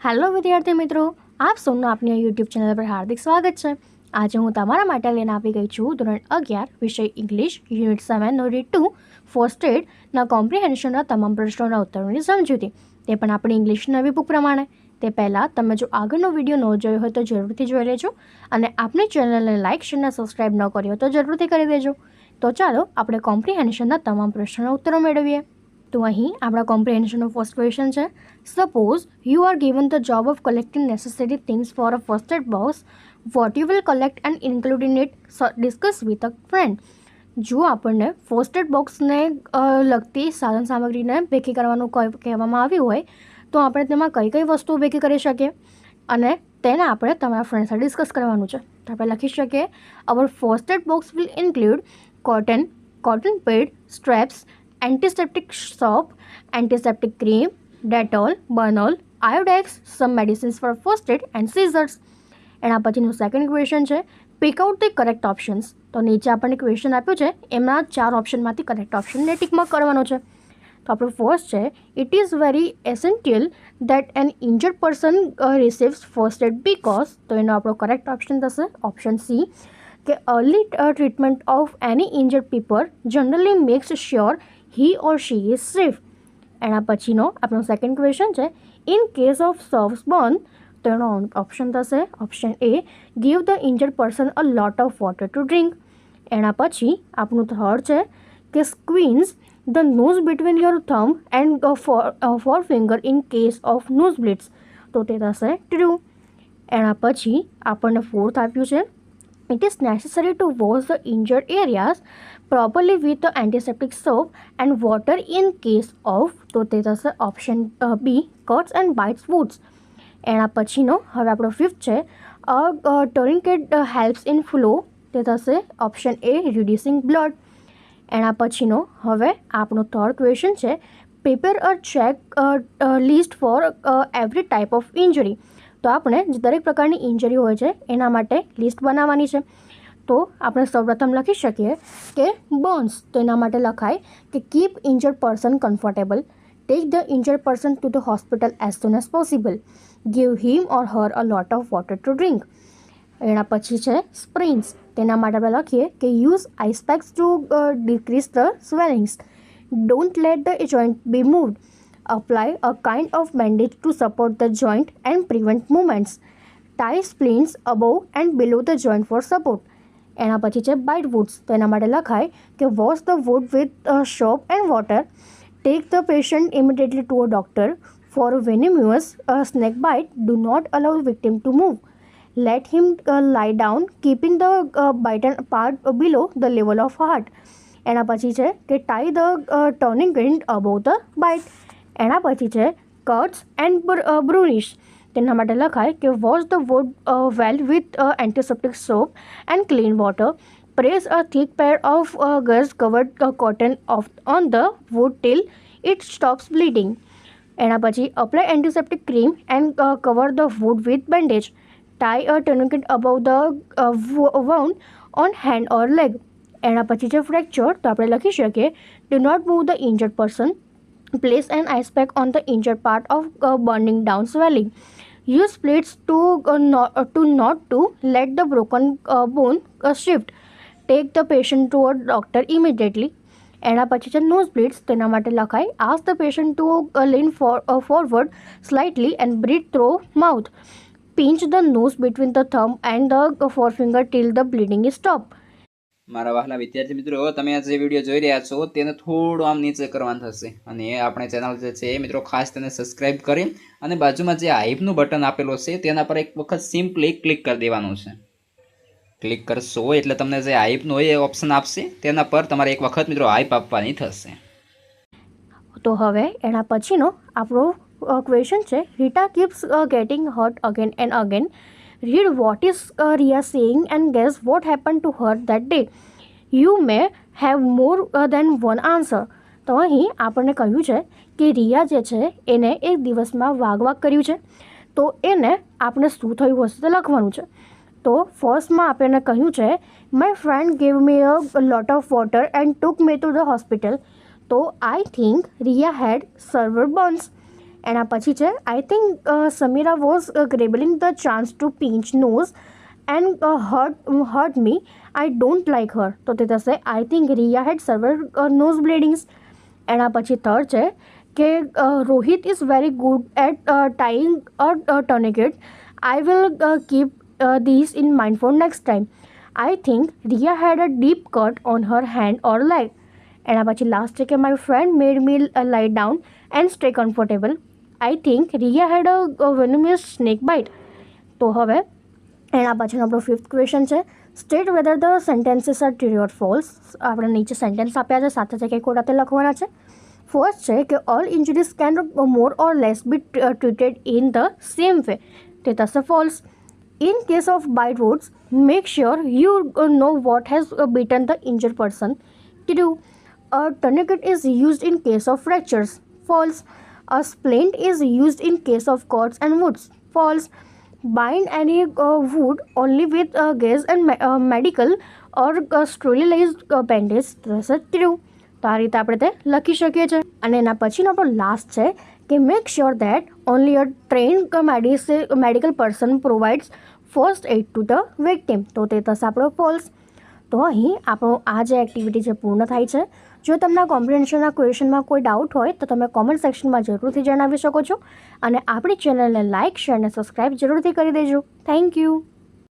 Hello विद्यार्थी मित्रों, आप સૌનું આપની યુટ્યુબ ચેનલ પર હાર્દિક સ્વાગત છે। આજે હું તમારા માટે લઈને આવી ગઈ છું ધોરણ 11 વિષય ઇંગ્લિશ યુનિટ 7 રીડ 2 ફર્સ્ટ એડના કોમ્પ્રિહેન્શનના તમામ પ્રશ્નોના ઉત્તરોની સમજૂતી, તે પણ આપણી ઇંગ્લિશ નવી બુક પ્રમાણે। તે પહેલાં તમે જો આગળનો વિડીયો ન જોયો હોય તો જરૂરથી જોઈ લેજો અને આપણી ચેનલને લાઇક શેર અને સબસ્ક્રાઈબ ન કર્યો તો જરૂરથી કરી દેજો। તો ચાલો આપણે કોમ્પ્રિહેન્શનના તમામ પ્રશ્નોના ઉત્તરો મેળવીએ। તો અહીં આપણા કોમ્પ્રિહેન્શનનો ફર્સ્ટ ક્વેશ્ચન છે, suppose you are given the job of collecting necessary things for a first aid box, what you will collect and include in it discuss with a friend. જો આપણને ફર્સ્ટ એડ બોક્સને લગતી સાધન સામગ્રીને ભેગી કરવાનું કહેવામાં આવ્યું હોય તો આપણે તેમાં કઈ કઈ વસ્તુઓ ભેગી કરી શકીએ અને તેને આપણે તમારા ફ્રેન્ડ સાથે ડિસ્કસ કરવાનું છે। તો આપણે લખી શકીએ, our first aid box will include cotton pad, straps, antiseptic soap, antiseptic cream, Dettol, Bernol, Iodex, some medicines for first aid and scissors। એના પછીનું સેકન્ડ ક્વેશ્ચન છે, pick out the correct options. તો નીચે આપણને ક્વેશ્ચન આપ્યું છે, એમના 4 ઓપ્શનમાંથી correct ઓપ્શનને ટિકમાં કરવાનો છે। તો આપણું ફર્સ્ટ છે, it is very essential that an injured person receives first aid because. તો એનો આપણો કરેક્ટ ઓપ્શન થશે ઓપ્શન સી, કે early treatment of any injured people generally makes sure he or she is safe। એના પછીનો આપણો second question છે, in case of severe burn. તો એનો ઓપ્શન થશે ઓપ્શન એ, give the injured person a lot of water to drink. એના પછી આપણું થર્ડ છે, કે squeeze the nose between your thumb and forefinger in case of nose bleeds. તો તે થશે ટ્રુ। એના પછી આપણને ફોર્થ આપ્યું છે, it is necessary to wash the injured areas properly with the antiseptic soap and water in case of। તો તે થશે option B, cuts and bites wounds। એના પછીનો હવે આપણો ફિફ્થ છે, ટોર્નિકેટ હેલ્પ્સ ઇન ફ્લો। તે થશે ઓપ્શન એ, રિડ્યુસિંગ બ્લડ। એના પછીનો હવે આપણો થર્ડ ક્વેશ્ચન છે, prepare a check list for every type of injury. તો આપણે જે દરેક પ્રકારની ઇન્જરી હોય છે એના માટે લિસ્ટ બનાવવાની છે। તો આપણે સૌપ્રથમ લખી શકીએ કે બર્ન્સ। તો એના માટે લખાય કે keep injured person comfortable, take the injured person to the hospital as soon as possible, give him or her a lot of water to drink. એના પછી છે સ્પ્રેન્સ। તેના માટે આપણે લખીએ કે use ice packs to decrease the swellings, don't let the joint be moved, apply a kind of bandage to support the joint and prevent movements, tie splints above and below the joint for support। એના પછી છે bite wounds। તો એના માટે લખાય કે wash the wound with soap and water, take the patient immediately to a doctor for a venomous snake bite, do not allow victim to move, let him lie down keeping the bitten part below the level of heart। એના પછી છે કે tie the tourniquet above the bite। એના પછી છે cuts and બ્રુનિશ। તેના માટે લખાય કે wash the wound well with antiseptic soap and clean water, press a thick pair of gauze covered cotton on the wound till it stops bleeding. એના પછી apply antiseptic cream and cover the wound with bandage, tie a tourniquet above the wound on hand or leg. એના પછી છે fracture. તો આપણે લખી શકીએ, do not move the injured person, place an ice pack on the injured part of burning down swelling, use plates to not to let the broken bone shift, take the patient to a doctor immediately। એના પછી છે nose bleeds। તેના માટે લખાય, ask the patient to lean forward slightly and breathe through mouth, pinch the nose between the thumb and the forefinger till the bleeding is stopped। મારા વહાલા વિદ્યાર્થી મિત્રો, તમે આ જે વિડીયો જોઈ રહ્યા છો તેને થોડું આમ નીચે કરવાનું થશે અને આપણે ચેનલ જે છે એ મિત્રો ખાસ તેને સબસ્ક્રાઈબ કરી અને બાજુમાં જે હાઈપનું બટન આપેલું છે તેના પર એક વખત સિમ્પલી ક્લિક કરી દેવાનું છે। ક્લિક કરશો એટલે તમને જે હાઈપનું હોય એ ઓપ્શન આપશે, તેના પર તમારે એક વખત મિત્રો હાઈપ આપવાની થશે। તો હવે એના પછીનો આપણો ક્વેશ્ચન છે, Rita keeps getting hurt again and again, read what is Riya saying and guess what happened to her that day, you may have more than one answer। તો અહીં આપણને કહ્યું છે કે રિયા જે છે એને એક દિવસમાં વાગ કર્યું છે, તો એને આપણે શું થયું હશે તે લખવાનું છે। તો ફર્સ્ટમાં આપણને કહ્યું છે, my friend gave me a lot of water and took me to the hospital. તો I think Riya had severe burns. એના પછી છે I think Samira was grabbing the chance to pinch nose and hurt me I don't like her. તો તે થશે I think Riya had severe nose bleedings. એના પછી third છે કે Rohit is very good at tying a tourniquet. I will keep these in mind for next time. I think Riya had a deep cut on her hand or leg. એના પછી last છે કે my friend made me lie down and stay comfortable. I think Riya had a venomous snake bite. તો હવે એના પછીનો આપણો fifth question છે state whether the sentences are true or false. આપણે નીચે સેન્ટેન્સ આપ્યા છે, સાથે છે કે ખોટા તે લખવાના છે. ફર્સ્ટ છે કે all injuries can more or less be treated in the same way. તે થશે false. In case of bite wounds, make sure you know what has bitten the injured person. True. A tourniquet is used in case of fractures. False. A splint is used in case of cuts and wounds. False. Bind any wound only with gauze and medical or sterilized bandage. That's true. તો આ રીતે આપણે તે લખી શકીએ છીએ. અને એના પછીનો આપણો લાસ્ટ છે કે make sure that only a trained medical person provides first aid to the victim. તો તે થશે આપણો ફોલ્સ. તો અહીં આપણો આ જે એક્ટિવિટી છે પૂર્ણ થાય છે. જો તમને કોમ્પ્રિહેન્શનના ક્વેશ્ચનમાં કોઈ ડાઉટ હોય તો તમે કોમેન્ટ સેક્શનમાં જરૂરથી જણાવી શકો છો. અને આપણી ચેનલને લાઇક, શેર અને સબસ્ક્રાઈબ જરૂરથી કરી દેજો. Thank you.